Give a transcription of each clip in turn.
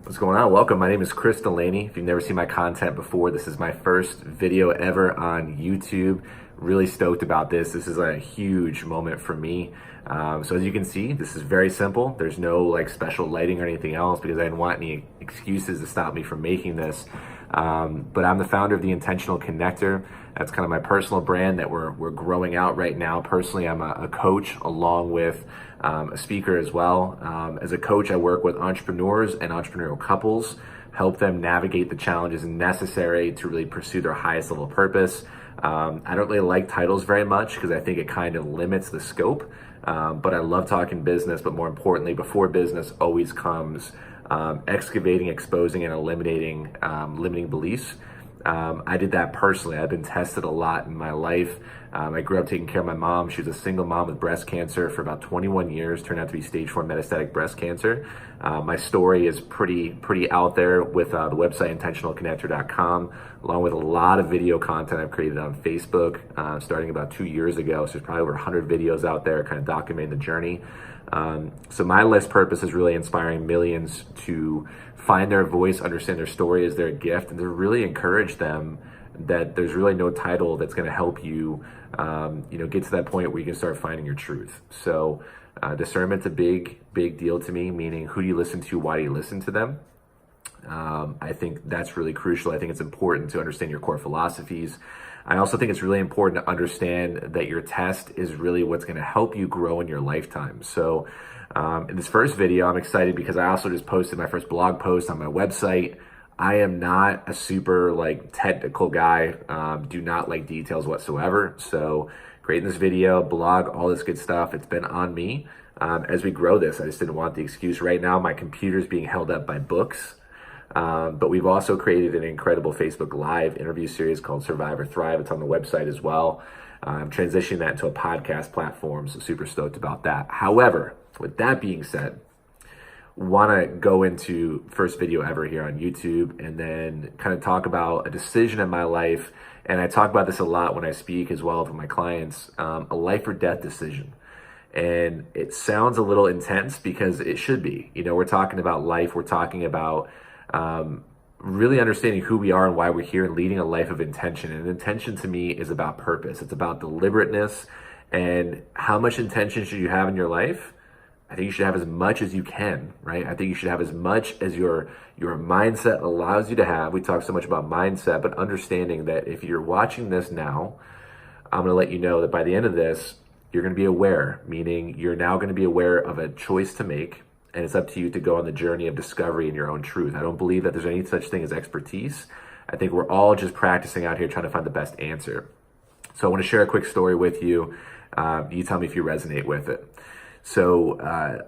What's going on? Welcome. My name is Chris Delaney. If you've never seen my content before, this is my first video ever on YouTube. Really stoked about this. This is a huge moment for me. So as you can see, this is very simple. There's no like special lighting or anything else because I didn't want any excuses to stop me from making this. But I'm the founder of The Intentional Connector. That's kind of my personal brand that we're growing out right now. Personally, I'm a coach along with a speaker as well. As a coach, I work with entrepreneurs and entrepreneurial couples, help them navigate the challenges necessary to really pursue their highest level purpose. I don't really like titles very much because I think it kind of limits the scope, but I love talking business. But more importantly, before business always comes excavating, exposing, and eliminating limiting beliefs. I did that personally. I've been tested a lot in my life. I grew up taking care of my mom. She was a single mom with breast cancer for about 21 years, turned out to be stage 4 metastatic breast cancer. My story is pretty out there with the website intentionalconnector.com, along with a lot of video content I've created on Facebook starting about 2 years ago. So there's probably over 100 videos out there kind of documenting the journey. So my life's purpose is really inspiring millions to find their voice, understand their story as their gift, and to really encourage them that there's really no title that's going to help you, get to that point where you can start finding your truth. So discernment's a big deal to me, meaning who do you listen to, why do you listen to them? I think that's really crucial. I think it's important to understand your core philosophies. I also think it's really important to understand that your test is really what's going to help you grow in your lifetime. So in this first video, I'm excited because I also just posted my first blog post on my website. I am not a super technical guy, do not like details whatsoever. So creating this video, blog, all this good stuff, it's been on me as we grow this. I just didn't want the excuse. Right now, my computer's being held up by books. But we've also created an incredible Facebook Live interview series called Survive or Thrive. It's on the website as well. I'm transitioning that into a podcast platform, so super stoked about that. However, with that being said, want to go into first video ever here on YouTube and then kind of talk about a decision in my life. And I talk about this a lot when I speak as well with my clients, a life or death decision. And it sounds a little intense because it should be. We're talking about life. We're talking about really understanding who we are and why we're here and leading a life of intention. And intention to me is about purpose. It's about deliberateness. And how much intention should you have in your life? I think you should have as much as you can, right? I think you should have as much as your mindset allows you to have. We talk so much about mindset, but understanding that if you're watching this now, I'm going to let you know that by the end of this, you're going to be aware, meaning you're now going to be aware of a choice to make. And it's up to you to go on the journey of discovery in your own truth. I don't believe that there's any such thing as expertise. I think we're all just practicing out here trying to find the best answer. So I want to share a quick story with you. You tell me if you resonate with it. So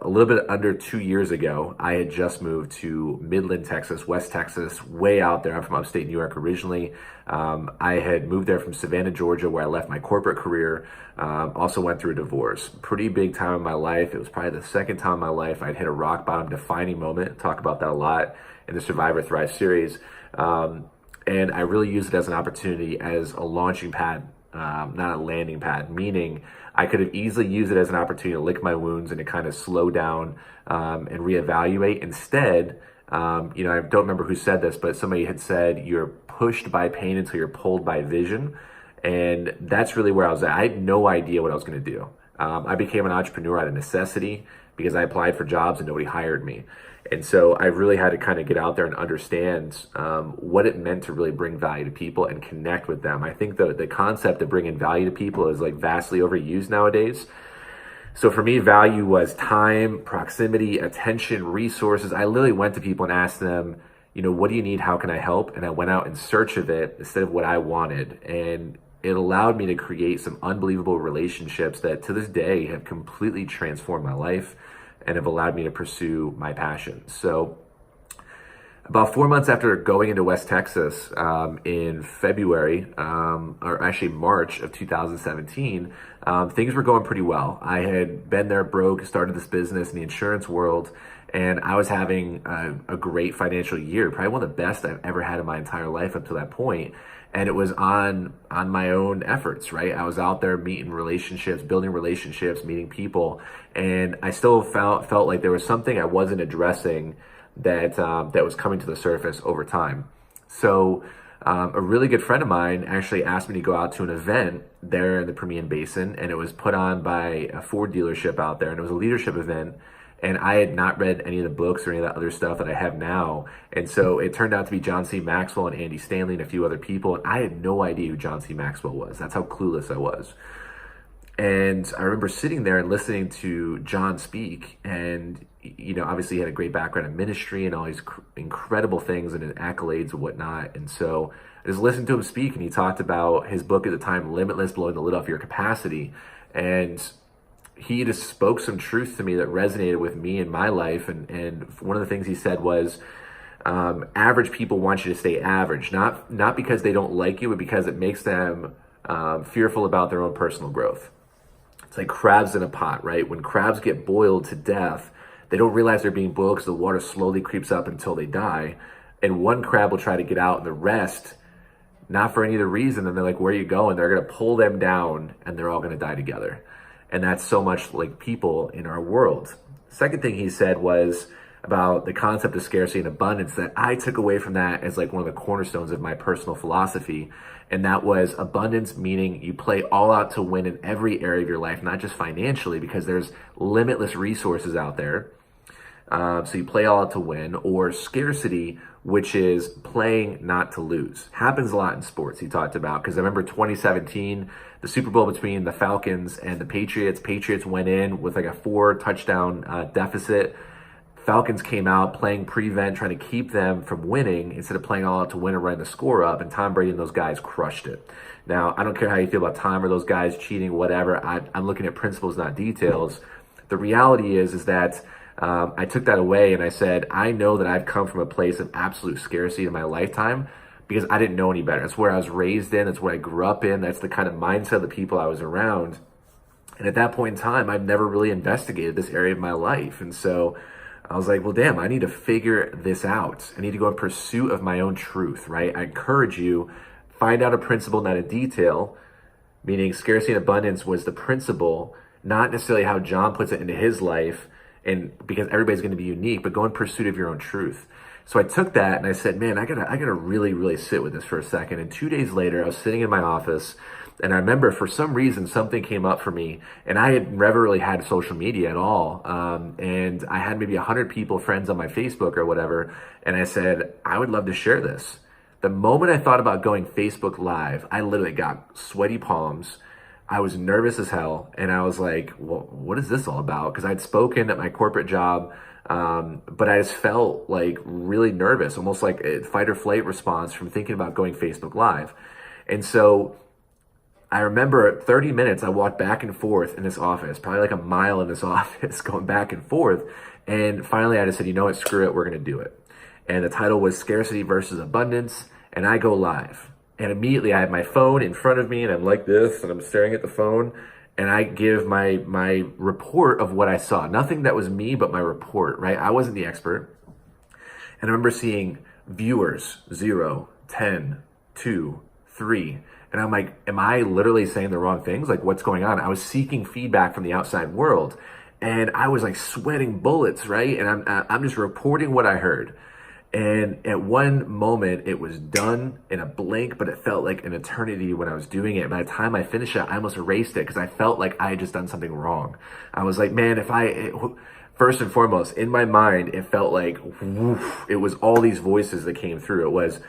a little bit under 2 years ago, I had just moved to Midland, Texas, West Texas, way out there. I'm from upstate New York originally. I had moved there from Savannah, Georgia, where I left my corporate career. Also went through a divorce. Pretty big time in my life. It was probably the second time in my life I'd hit a rock bottom defining moment. Talk about that a lot in the Survive or Thrive series. And I really used it as an opportunity, as a launching pad, not a landing pad, meaning I could have easily used it as an opportunity to lick my wounds and to kind of slow down and reevaluate. Instead, I don't remember who said this, but somebody had said, you're pushed by pain until you're pulled by vision. And that's really where I was at. I had no idea what I was going to do. I became an entrepreneur out of necessity because I applied for jobs and nobody hired me. And so I really had to kind of get out there and understand what it meant to really bring value to people and connect with them. I think the concept of bringing value to people is vastly overused nowadays. So for me, value was time, proximity, attention, resources. I literally went to people and asked them, what do you need? How can I help? And I went out in search of it instead of what I wanted. And it allowed me to create some unbelievable relationships that to this day have completely transformed my life and have allowed me to pursue my passion. So about 4 months after going into West Texas in February, or actually March of 2017, things were going pretty well. I had been there broke, started this business in the insurance world, and I was having a great financial year, probably one of the best I've ever had in my entire life up to that point. And it was on my own efforts, right? I was out there meeting relationships, building relationships, meeting people. And I still felt like there was something I wasn't addressing that was coming to the surface over time. So a really good friend of mine actually asked me to go out to an event there in the Permian Basin, and it was put on by a Ford dealership out there, and it was a leadership event. And I had not read any of the books or any of that other stuff that I have now. And so it turned out to be John C. Maxwell and Andy Stanley and a few other people. And I had no idea who John C. Maxwell was. That's how clueless I was. And I remember sitting there and listening to John speak. And, obviously he had a great background in ministry and all these incredible things and accolades and whatnot. And so I just listened to him speak, and he talked about his book at the time, Limitless, Blowing the Lid Off Your Capacity. And he just spoke some truth to me that resonated with me in my life. And one of the things he said was, average people want you to stay average, not because they don't like you, but because it makes them fearful about their own personal growth. It's like crabs in a pot, right? When crabs get boiled to death, they don't realize they're being boiled because the water slowly creeps up until they die. And one crab will try to get out, and the rest, not for any other reason, and they're like, where are you going? They're going to pull them down, and they're all going to die together. And that's so much like people in our world. Second thing he said was about the concept of scarcity and abundance that I took away from that as like one of the cornerstones of my personal philosophy. And that was abundance, meaning you play all out to win in every area of your life, not just financially, because there's limitless resources out there. So you play all out to win. Or scarcity, which is playing not to lose. Happens a lot in sports, he talked about, because I remember 2017, the Super Bowl between the Falcons and the Patriots. Patriots went in with like a 4-touchdown deficit. Falcons came out playing prevent, trying to keep them from winning instead of playing all out to win and running the score up, and Tom Brady and those guys crushed it. Now, I don't care how you feel about Tom or those guys cheating, whatever. I'm looking at principles, not details. The reality is that I took that away, and I said, I know that I've come from a place of absolute scarcity in my lifetime because I didn't know any better. That's where I was raised in. That's what I grew up in. That's the kind of mindset of the people I was around. And at that point in time, I've never really investigated this area of my life. And so I was like, well, damn, I need to figure this out. I need to go in pursuit of my own truth, right? I encourage you, find out a principle, not a detail, meaning scarcity and abundance was the principle, not necessarily how John puts it into his life, and because everybody's going to be unique, but go in pursuit of your own truth. So I took that and I said, man, I gotta really, really sit with this for a second. And 2 days later, I was sitting in my office, and I remember for some reason, something came up for me, and I had never really had social media at all. And I had maybe 100 people, friends on my Facebook or whatever. And I said, I would love to share this. The moment I thought about going Facebook Live, I literally got sweaty palms. I was nervous as hell, and I was like, well, what is this all about? Because I'd spoken at my corporate job, but I just felt like really nervous, almost like a fight or flight response from thinking about going Facebook Live. And so I remember at 30 minutes, I walked back and forth in this office, probably like a mile in this office, going back and forth. And finally, I just said, you know what, screw it, we're going to do it. And the title was Scarcity versus Abundance, and I go live. And immediately I have my phone in front of me, and I'm like this, and I'm staring at the phone, and I give my report of what I saw. Nothing that was me, but my report, right? I wasn't the expert. And I remember seeing viewers, 0, 10, 2, 3. And I'm like, am I literally saying the wrong things? Like, what's going on? I was seeking feedback from the outside world, and I was like sweating bullets, right? And I'm just reporting what I heard. And at one moment, it was done in a blink, but it felt like an eternity when I was doing it. By the time I finished it, I almost erased it because I felt like I had just done something wrong. I was like, man, first and foremost, in my mind, it felt like, woof, it was all these voices that came through. It was,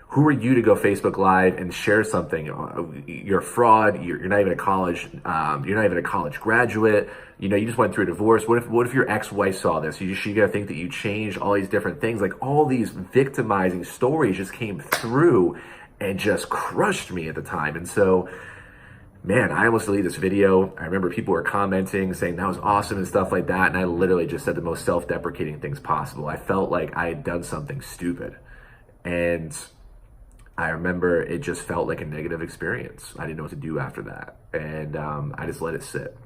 who are you to go Facebook Live and share something? You're a fraud. You're not even a college. You're not even a college graduate. You know, you just went through a divorce. What if your ex-wife saw this? You gotta think that you changed all these different things. Like all these victimizing stories just came through and just crushed me at the time. And so, man, I almost deleted this video. I remember people were commenting, saying that was awesome and stuff like that. And I literally just said the most self-deprecating things possible. I felt like I had done something stupid. And I remember it just felt like a negative experience. I didn't know what to do after that. And I just let it sit.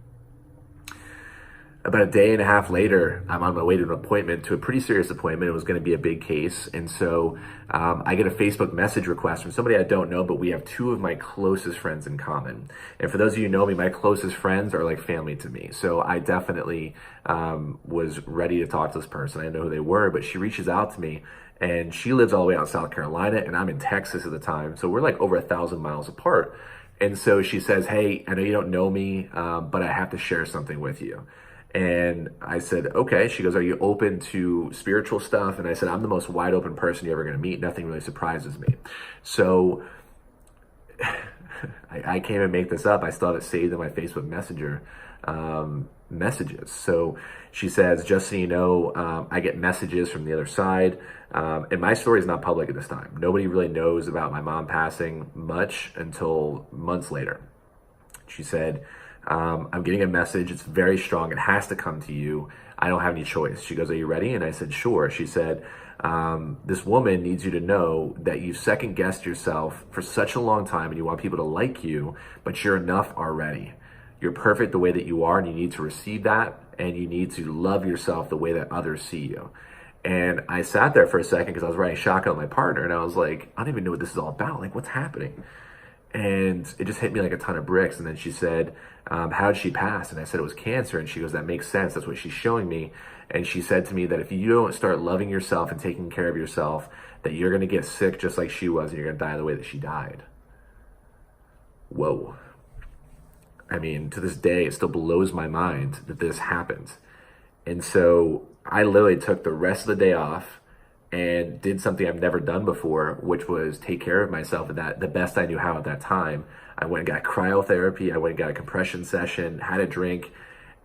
About a day and a half later, I'm on my way to an appointment, to a pretty serious appointment. It was going to be a big case. And so I get a Facebook message request from somebody I don't know, but we have two of my closest friends in common. And for those of you who know me, my closest friends are like family to me. So I definitely was ready to talk to this person. I didn't know who they were, but she reaches out to me, and she lives all the way out in South Carolina, and I'm in Texas at the time. So we're like over 1,000 miles apart. And so she says, "Hey, I know you don't know me, but I have to share something with you." And I said, "Okay." She goes, "Are you open to spiritual stuff?" And I said, "I'm the most wide open person you're ever going to meet. Nothing really surprises me." So I can't even make this up. I still have it saved in my Facebook Messenger messages. So she says, "Just so you know, I get messages from the other side. And my story is not public at this time. Nobody really knows about my mom passing much until months later." She said, "I'm getting a message. It's very strong. It has to come to you. I don't have any choice." She goes, "Are you ready?" And I said, "Sure." She said, "This woman needs you to know that you've second guessed yourself for such a long time, and you want people to like you, but you're enough already. You're perfect the way that you are, and you need to receive that, and you need to love yourself the way that others see you." And I sat there for a second because I was riding shotgun with my partner, and I was like, I don't even know what this is all about. Like, what's happening? And it just hit me like a ton of bricks. And then she said, "How did she pass?" And I said, "It was cancer." And she goes, "That makes sense. That's what she's showing me." And she said to me that if you don't start loving yourself and taking care of yourself, that you're going to get sick just like she was, and you're going to die the way that she died. Whoa. I mean, to this day, it still blows my mind that this happened. And so I literally took the rest of the day off and did something I've never done before, which was take care of myself at that the best I knew how at that time. I went and got cryotherapy. I went and got a compression session, had a drink,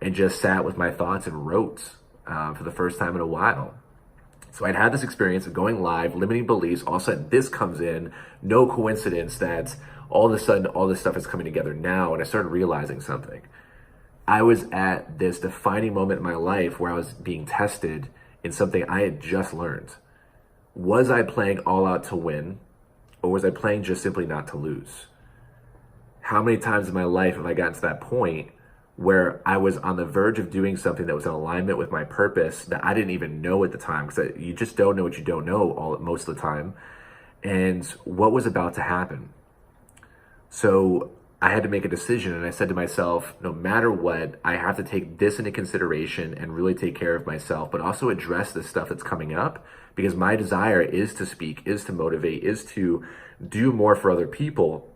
and just sat with my thoughts and wrote for the first time in a while. So I'd had this experience of going live, limiting beliefs. All of a sudden, this comes in. No coincidence that all of a sudden all this stuff is coming together now. And I started realizing something. I was at this defining moment in my life where I was being tested in something I had just learned. Was I playing all out to win, or was I playing just simply not to lose? How many times in my life have I gotten to that point where I was on the verge of doing something that was in alignment with my purpose that I didn't even know at the time? Because you just don't know what you don't know most of the time. And what was about to happen? So I had to make a decision, and I said to myself, no matter what, I have to take this into consideration and really take care of myself, but also address the stuff that's coming up, because my desire is to speak, is to motivate, is to do more for other people,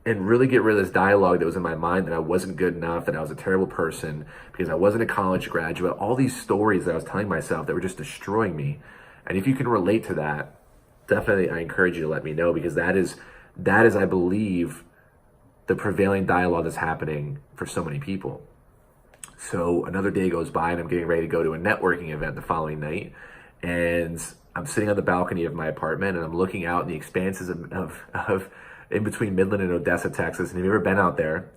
and really get rid of this dialogue that was in my mind that I wasn't good enough, that I was a terrible person, because I wasn't a college graduate, all these stories that I was telling myself that were just destroying me. And if you can relate to that, definitely I encourage you to let me know, because that is, I believe, the prevailing dialogue that's happening for so many people. So another day goes by, and I'm getting ready to go to a networking event the following night. And I'm sitting on the balcony of my apartment, and I'm looking out in the expanses of in between Midland and Odessa, Texas. And if you've ever been out there,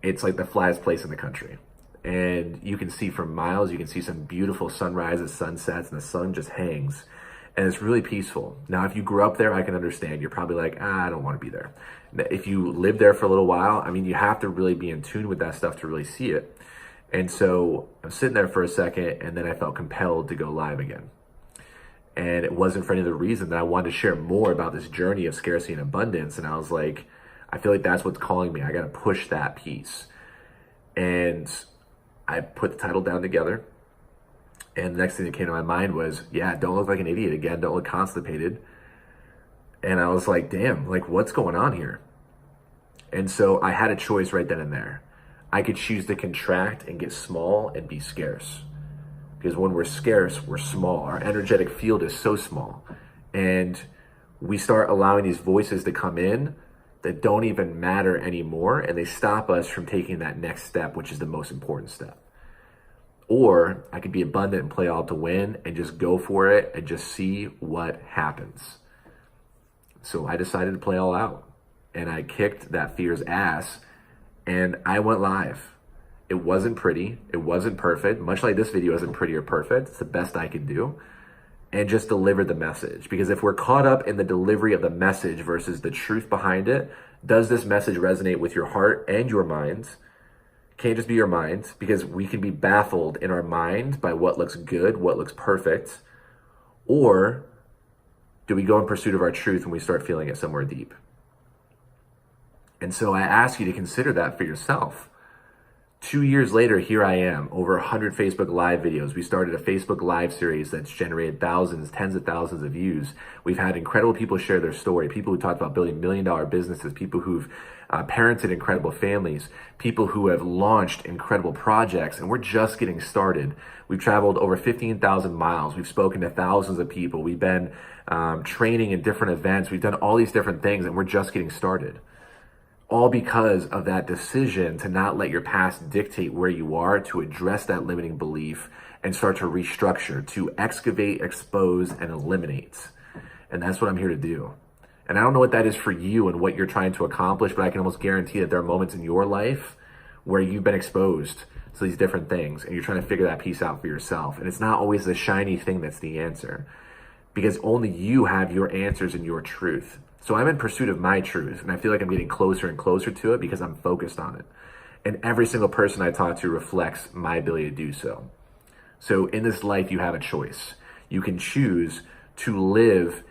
it's like the flattest place in the country. And you can see for miles, you can see some beautiful sunrises, sunsets, and the sun just hangs. And it's really peaceful. Now, if you grew up there, I can understand. You're probably like, I don't want to be there. If you live there for a little while, I mean, you have to really be in tune with that stuff to really see it. And so I'm sitting there for a second, and then I felt compelled to go live again. And it wasn't for any other reason that I wanted to share more about this journey of scarcity and abundance. And I was like, I feel like that's what's calling me. I got to push that piece. And I put the title down together. And the next thing that came to my mind was, yeah, don't look like an idiot again. Don't look constipated. And I was like, damn, like what's going on here? And so I had a choice right then and there. I could choose to contract and get small and be scarce. Because when we're scarce, we're small. Our energetic field is so small. And we start allowing these voices to come in that don't even matter anymore. And they stop us from taking that next step, which is the most important step. Or I could be abundant and play all to win and just go for it and just see what happens. So I decided to play all out, and I kicked that fear's ass, and I went live. It wasn't pretty. It wasn't perfect. Much like this video isn't pretty or perfect. It's the best I could do, and just delivered the message. Because if we're caught up in the delivery of the message versus the truth behind it, does this message resonate with your heart and your mind? Can't just be your mind, because we can be baffled in our mind by what looks good, what looks perfect, or do we go in pursuit of our truth when we start feeling it somewhere deep? And so I ask you to consider that for yourself. 2 years later, here I am, over 100 Facebook Live videos. We started a Facebook Live series that's generated thousands, tens of thousands of views. We've had incredible people share their story, people who talked about building million-dollar businesses, people who've parented incredible families, people who have launched incredible projects, and we're just getting started. We've traveled over 15,000 miles. We've spoken to thousands of people. We've been training in different events. We've done all these different things, and we're just getting started. All because of that decision to not let your past dictate where you are, to address that limiting belief and start to restructure, to excavate, expose, and eliminate. And that's what I'm here to do. And I don't know what that is for you and what you're trying to accomplish, but I can almost guarantee that there are moments in your life where you've been exposed to these different things and you're trying to figure that piece out for yourself. And it's not always the shiny thing that's the answer, because only you have your answers and your truth. So I'm in pursuit of my truth, and I feel like I'm getting closer and closer to it because I'm focused on it. And every single person I talk to reflects my ability to do so. So in this life, you have a choice. You can choose to live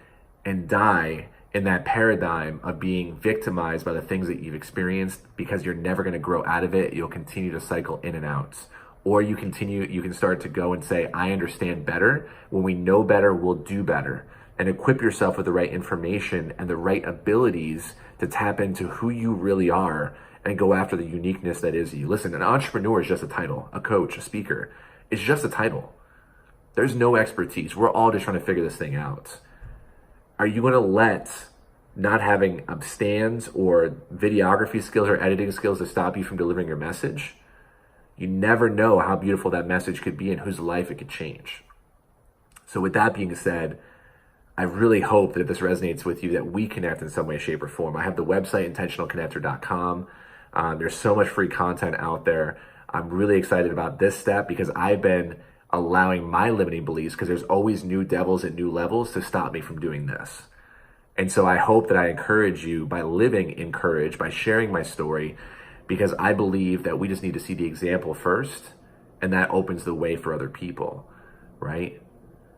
and die in that paradigm of being victimized by the things that you've experienced, because you're never going to grow out of it. You'll continue to cycle in and out. Or you can start to go and say, I understand better. When we know better, we'll do better. And equip yourself with the right information and the right abilities to tap into who you really are and go after the uniqueness that is you. Listen, an entrepreneur is just a title. A coach, a speaker, it's just a title. There's no expertise. We're all just trying to figure this thing out. Are you going to let not having stands or videography skills or editing skills to stop you from delivering your message? You never know how beautiful that message could be and whose life it could change. So with that being said, I really hope that if this resonates with you, that we connect in some way, shape, or form. I have the website, intentionalconnector.com. There's so much free content out there. I'm really excited about this step because I've been allowing my limiting beliefs, because there's always new devils at new levels, to stop me from doing this. And so I hope that I encourage you by living in courage, by sharing my story, because I believe that we just need to see the example first, and that opens the way for other people, right?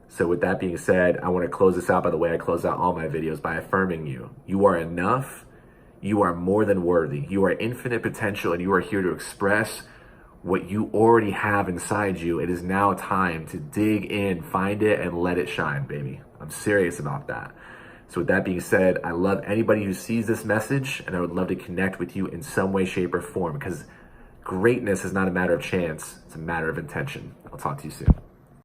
So with that being said, I want to close this out by the way I close out all my videos, by affirming you. You are enough. You are more than worthy. You are infinite potential, and you are here to express what you already have inside you. It is now time to dig in, find it, and let it shine, baby. I'm serious about that. So with that being said, I love anybody who sees this message, and I would love to connect with you in some way, shape, or form, because greatness is not a matter of chance. It's a matter of intention. I'll talk to you soon.